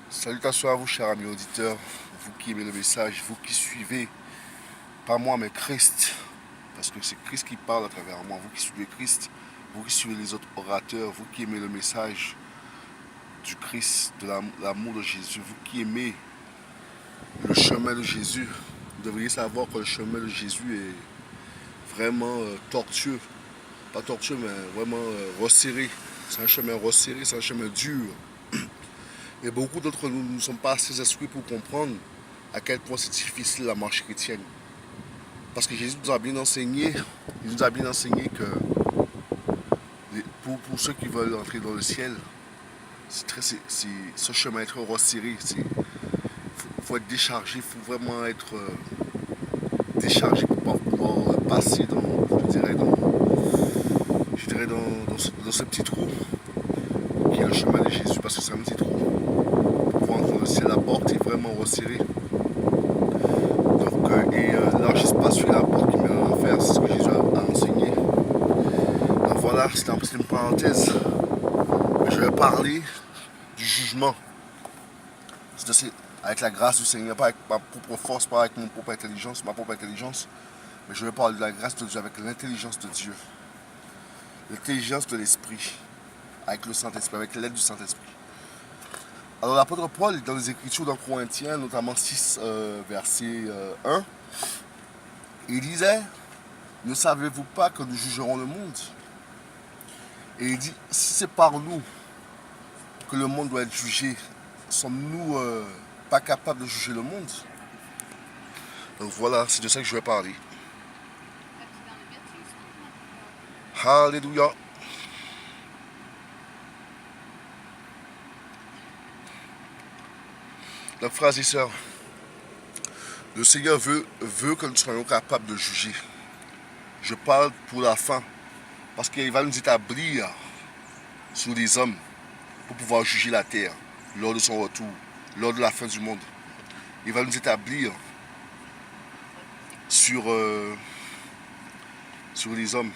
Salutations à vous, chers amis auditeurs, vous qui aimez le message, vous qui suivez, pas moi, mais Christ, parce que c'est Christ qui parle à travers moi, vous qui suivez Christ, vous qui suivez les autres orateurs, vous qui aimez le message du Christ, de l'amour de Jésus, vous qui aimez le chemin de Jésus, vous devriez savoir que le chemin de Jésus est vraiment tortueux, pas tortueux, mais vraiment resserré. C'est un chemin resserré, c'est un chemin dur. Et beaucoup d'entre nous ne sommes pas assez instruits pour comprendre à quel point c'est difficile la marche chrétienne. Parce que Jésus nous a bien enseigné, il nous a bien enseigné que pour ceux qui veulent entrer dans le ciel, ce chemin est très resserré. Il faut être déchargé, il faut vraiment être déchargé pour pouvoir passer dans ce petit trou qui est le chemin de Jésus, parce que c'est un petit trou. Pour pouvoir entrer dans le ciel, la porte est vraiment resserrée. Donc, large espace sur la porte qui mène à l'enfer, c'est ce que Jésus a enseigné. Donc voilà, c'était une parenthèse. Mais je vais parler du jugement. Avec la grâce du Seigneur, pas avec ma propre force, pas avec ma propre intelligence, mais je vais parler de la grâce de Dieu avec l'intelligence de Dieu. L'intelligence de l'Esprit, avec le Saint-Esprit, avec l'aide du Saint-Esprit. Alors l'apôtre Paul, dans les Écritures dans Corinthiens, notamment 6, verset 1, il disait, ne savez-vous pas que nous jugerons le monde? Et il dit, si c'est par nous que le monde doit être jugé, sommes-nous pas capables de juger le monde? Donc voilà, c'est de ça que je vais parler. Alléluia. Donc frères et sœurs, le Seigneur veut que nous soyons capables de juger. Je parle pour la fin, parce qu'il va nous établir sur les hommes pour pouvoir juger la terre lors de son retour, lors de la fin du monde. Il va nous établir sur les hommes,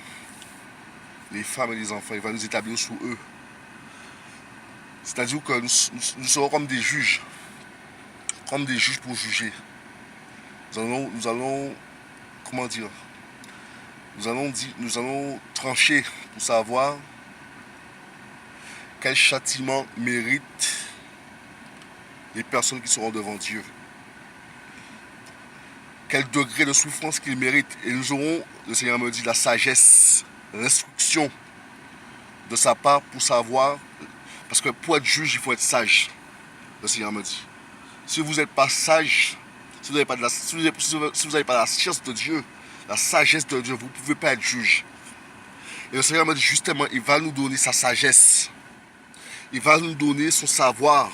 les femmes et les enfants. Il va nous établir sur eux. C'est-à-dire que nous serons comme des juges pour juger. Nous allons comment dire, nous allons trancher pour savoir quel châtiment méritent les personnes qui seront devant Dieu. Quel degré de souffrance qu'ils méritent. Et nous aurons, le Seigneur me dit, la sagesse, l'instruction de sa part pour savoir. Parce que pour être juge, il faut être sage. Le Seigneur me dit. Si vous n'êtes pas sage, si vous n'avez pas, la science de Dieu, la sagesse de Dieu, vous ne pouvez pas être juge. Et le Seigneur me dit justement, il va nous donner sa sagesse. Il va nous donner son savoir.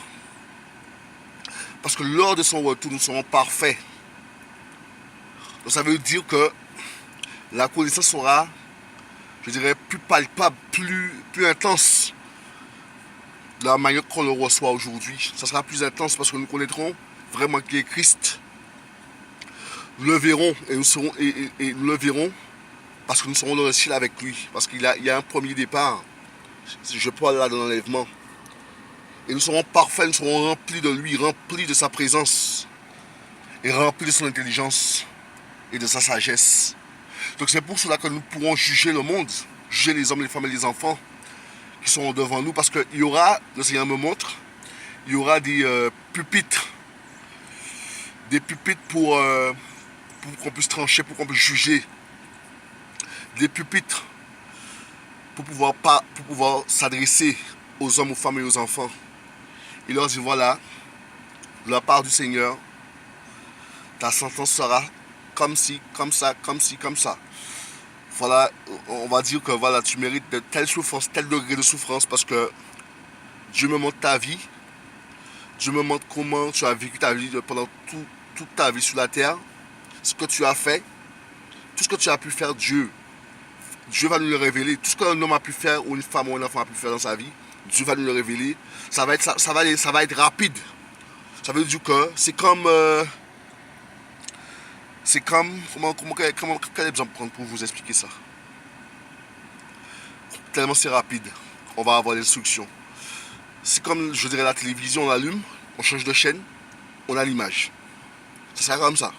Parce que lors de son retour, nous serons parfaits. Donc ça veut dire que la connaissance sera, je dirais, plus palpable, plus intense de la manière qu'on le reçoit aujourd'hui. Ça sera plus intense parce que nous connaîtrons vraiment qui est Christ. Nous le verrons et nous le verrons parce que nous serons dans le ciel avec lui. Parce qu'il y a un premier départ. Je parle là de l'enlèvement. Et nous serons parfaits, nous serons remplis de lui, remplis de sa présence et remplis de son intelligence et de sa sagesse. Donc c'est pour cela que nous pourrons juger le monde, juger les hommes, les femmes et les enfants qui sont devant nous, parce qu'il y aura, le Seigneur me montre, il y aura des pupitres pour qu'on puisse trancher, pour qu'on puisse juger, des pupitres pour pouvoir s'adresser aux hommes, aux femmes et aux enfants. Il leur dit, voilà, de la part du Seigneur, ta sentence sera comme ci, comme ça, comme ci, comme ça. Voilà, on va dire que voilà, tu mérites de telle souffrance, tel degré de souffrance, parce que Dieu me montre ta vie. Dieu me montre comment tu as vécu ta vie pendant toute ta vie sur la terre. Ce que tu as fait, tout ce que tu as pu faire, Dieu va nous le révéler. Tout ce qu'un homme a pu faire, ou une femme ou un enfant a pu faire dans sa vie, Dieu va nous le révéler. Ça va être rapide. Ça veut dire que c'est comme... quel exemple prendre pour vous expliquer ça? Tellement c'est rapide. On va avoir l'instruction. C'est comme, je dirais, la télévision, on l'allume, on change de chaîne, on a l'image. Ça sera comme ça.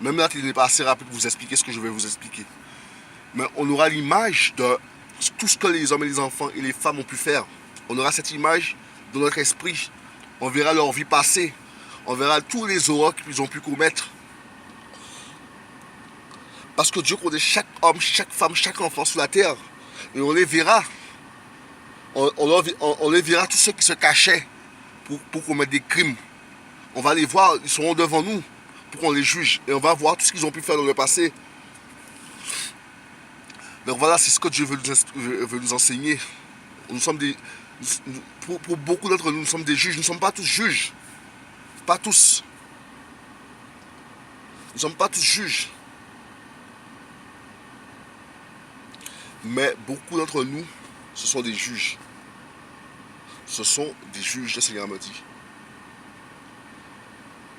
Même là, il n'est pas assez rapide pour vous expliquer ce que je vais vous expliquer. Mais on aura l'image de tout ce que les hommes et les enfants et les femmes ont pu faire. On aura cette image dans notre esprit. On verra leur vie passer. On verra tous les horreurs qu'ils ont pu commettre. Parce que Dieu connaît chaque homme, chaque femme, chaque enfant sur la terre. Et on les verra. On les verra tous ceux qui se cachaient pour commettre des crimes. On va les voir, ils seront devant nous pour qu'on les juge. Et on va voir tout ce qu'ils ont pu faire dans le passé. Donc voilà, c'est ce que Dieu veut nous enseigner. Nous sommes pour beaucoup d'entre nous, nous sommes des juges. Nous ne sommes pas tous juges. Pas tous. Nous ne sommes pas tous juges. Mais beaucoup d'entre nous, ce sont des juges. Ce sont des juges, le Seigneur me dit.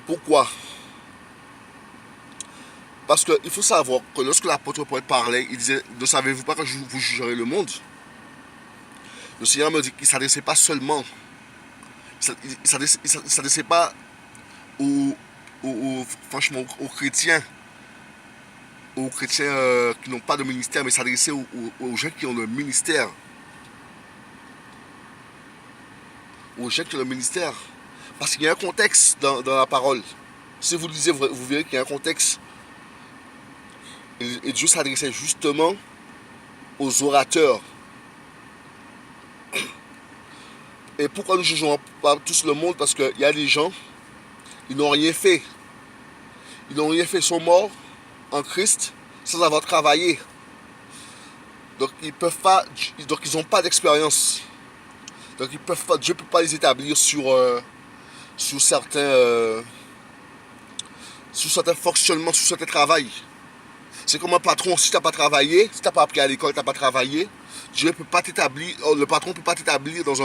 Pourquoi? Parce qu'il faut savoir que lorsque l'apôtre Paul parlait, il disait, ne savez-vous pas que vous jugerez le monde? Le Seigneur me dit qu'il ne s'adressait pas seulement, il ne s'adressait pas franchement, aux chrétiens qui n'ont pas de ministère, mais il s'adressait aux gens qui ont le ministère. Aux gens qui ont le ministère. Parce qu'il y a un contexte dans la parole. Si vous lisez, vous verrez qu'il y a un contexte. Et Dieu s'adressait justement aux orateurs. Et pourquoi nous ne jugeons pas tous le monde? Parce qu'il y a des gens, ils n'ont rien fait. Ils n'ont rien fait, ils sont morts en Christ sans avoir travaillé. Donc ils peuvent pas, donc ils n'ont pas d'expérience. Donc ils peuvent pas, Dieu ne peut pas les établir sur certains fonctionnements, sur certains travails. C'est comme un patron, si tu n'as pas travaillé, si tu n'as pas appris à l'école, tu n'as pas travaillé, Dieu peut pas t'établir, le patron ne peut pas t'établir dans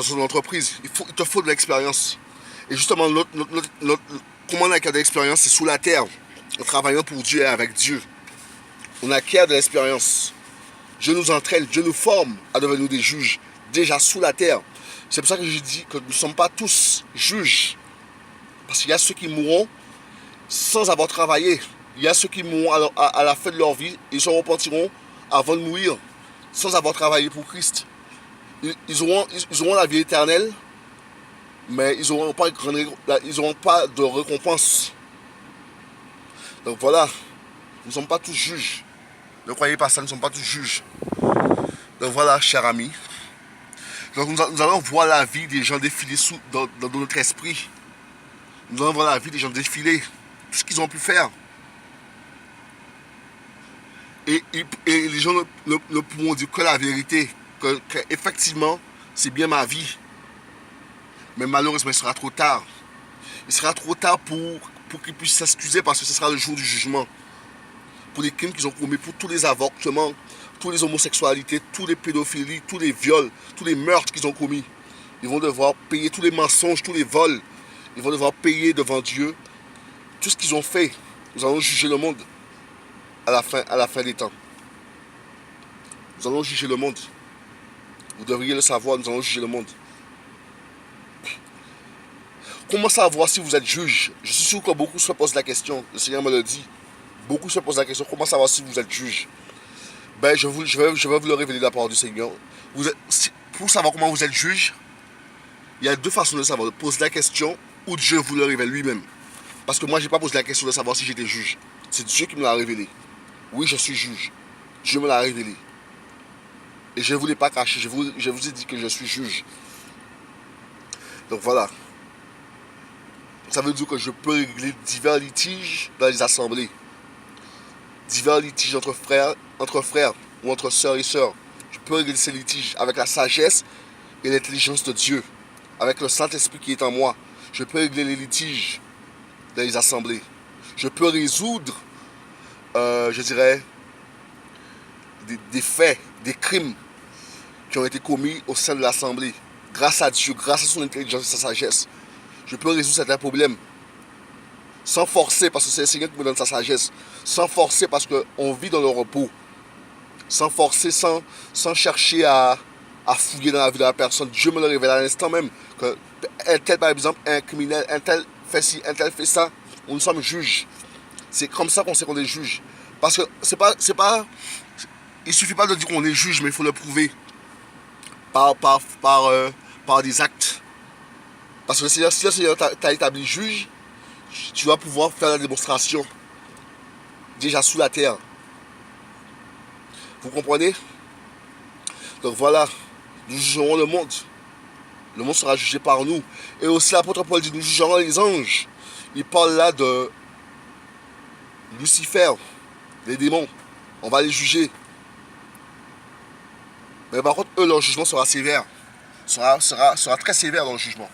son entreprise. Il te faut de l'expérience. Et justement, comment on acquiert de l'expérience, c'est sous la terre, en travaillant pour Dieu et avec Dieu. On acquiert de l'expérience. Dieu nous entraîne, Dieu nous forme à devenir des juges, déjà sous la terre. C'est pour ça que je dis que nous ne sommes pas tous juges. Parce qu'il y a ceux qui mourront sans avoir travaillé. Il y a ceux qui mourront à la fin de leur vie, ils se repentiront avant de mourir, sans avoir travaillé pour Christ. Ils auront la vie éternelle, mais ils n'auront pas de récompense. Donc voilà, nous ne sommes pas tous juges. Ne croyez pas ça, nous ne sommes pas tous juges. Donc voilà, chers amis. Donc nous allons voir la vie des gens défiler dans notre esprit. Nous allons voir la vie des gens défiler, tout ce qu'ils ont pu faire. Et les gens ne pourront dire que la vérité, que effectivement, c'est bien ma vie. Mais malheureusement, il sera trop tard. Il sera trop tard pour qu'ils puissent s'excuser parce que ce sera le jour du jugement. Pour les crimes qu'ils ont commis, pour tous les avortements, toutes les homosexualités, tous les pédophilies, tous les viols, tous les meurtres qu'ils ont commis. Ils vont devoir payer tous les mensonges, tous les vols. Ils vont devoir payer devant Dieu tout ce qu'ils ont fait. Nous allons juger le monde à la fin des temps. Nous allons juger le monde. Vous devriez le savoir, nous allons juger le monde. Comment savoir si vous êtes juge? Je suis sûr que beaucoup se posent la question. Le Seigneur me le dit. Beaucoup se posent la question. Comment savoir si vous êtes juge? Ben, je vais vous le révéler de la part du Seigneur. Pour savoir comment vous êtes juge, il y a deux façons de savoir. Poser la question ou Dieu vous le révèle lui-même. Parce que moi, je n'ai pas posé la question de savoir si j'étais juge. C'est Dieu qui me l'a révélé. Oui, je suis juge. Dieu me l'a révélé. Et je ne vous l'ai pas caché. Je vous ai dit que je suis juge. Donc voilà. Ça veut dire que je peux régler divers litiges dans les assemblées. Divers litiges entre frères ou entre sœurs et sœurs. Je peux régler ces litiges avec la sagesse et l'intelligence de Dieu. Avec le Saint-Esprit qui est en moi. Je peux régler les litiges dans les assemblées. Je peux résoudre, je dirais, des faits, des crimes qui ont été commis au sein de l'assemblée. Grâce à Dieu, grâce à son intelligence et sa sagesse. Je peux résoudre certains problèmes. Sans forcer, parce que c'est le Seigneur qui me donne sa sagesse. Sans forcer, parce qu'on vit dans le repos. Sans forcer, sans chercher à à fouiller dans la vie de la personne. Dieu me le révèle à l'instant même. Que un tel, par exemple, un criminel, un tel fait ci, un tel fait ça. Nous sommes juges. C'est comme ça qu'on sait qu'on est juge. Parce que il suffit pas de dire qu'on est juge, mais il faut le prouver par des actes. Parce que si le Seigneur t'a établi juge, tu vas pouvoir faire la démonstration déjà sous la terre. Vous comprenez? Donc voilà, nous jugerons le monde. Le monde sera jugé par nous. Et aussi l'apôtre Paul dit, nous jugerons les anges. Il parle là de Lucifer, les démons. On va les juger. Mais par contre, eux, leur jugement sera sévère. Sera très sévère dans le jugement.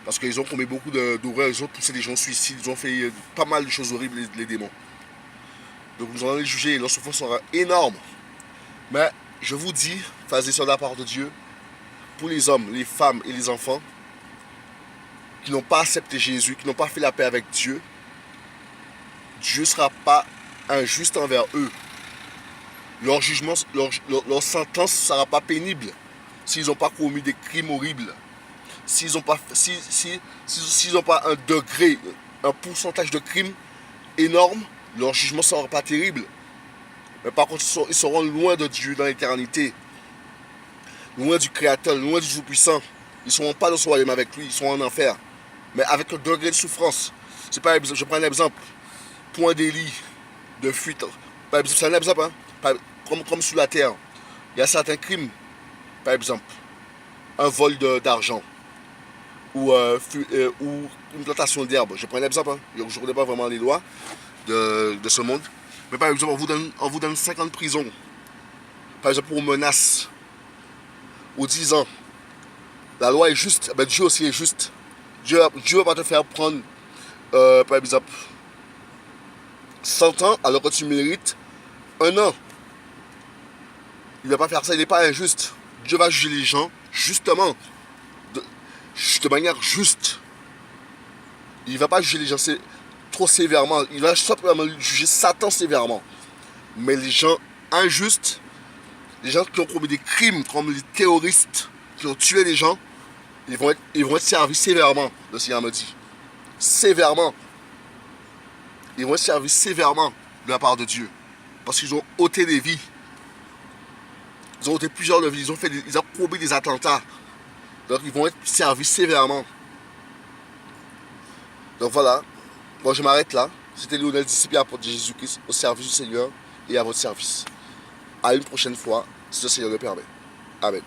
Parce qu'ils ont commis beaucoup d'horreurs, ils ont poussé des gens au suicide, ils ont fait pas mal de choses horribles, les démons. Donc nous allons les juger et leur souffrance sera énorme. Mais je vous dis, frères et sœurs de la part de Dieu, pour les hommes, les femmes et les enfants qui n'ont pas accepté Jésus, qui n'ont pas fait la paix avec Dieu, Dieu ne sera pas injuste envers eux. Leur jugement, leur sentence ne sera pas pénible s'ils n'ont pas commis des crimes horribles. S'ils n'ont pas, pas un degré, un pourcentage de crimes énorme, leur jugement ne sera pas terrible. Mais par contre, ils seront loin de Dieu dans l'éternité. Loin du Créateur, loin du Tout-Puissant. Ils ne seront pas dans son royaume avec lui, ils seront en enfer. Mais avec un degré de souffrance. Je prends un exemple. Pour un délit de fuite. C'est un exemple, hein? Comme sous la terre. Il y a certains crimes. Par exemple, un vol d'argent. Ou une plantation d'herbe. Je prends un exemple. Hein? Je ne connais pas vraiment les lois de ce monde. Mais par exemple, on vous donne 5 ans de prison. Par exemple, pour menace. Ou 10 ans. La loi est juste. Ben, Dieu aussi est juste. Dieu va pas te faire prendre, par exemple, 100 ans alors que tu mérites 1 an. Il ne va pas faire ça, il n'est pas injuste. Dieu va juger les gens justement, de manière juste. Il ne va pas juger les gens trop sévèrement. Il va simplement juger Satan sévèrement. Mais les gens injustes, les gens qui ont commis des crimes comme les terroristes, qui ont tué les gens, ils vont être servis sévèrement, le Seigneur me dit. Sévèrement. Ils vont être servis sévèrement de la part de Dieu. Parce qu'ils ont ôté des vies. Ils ont ôté plusieurs de vies. Ils ont commis des attentats. Donc ils vont être servis sévèrement. Donc voilà. Bon, je m'arrête là. C'était Lionel, disciple et apôtre de Jésus-Christ, au service du Seigneur et à votre service. À une prochaine fois, si le Seigneur le permet. Amen.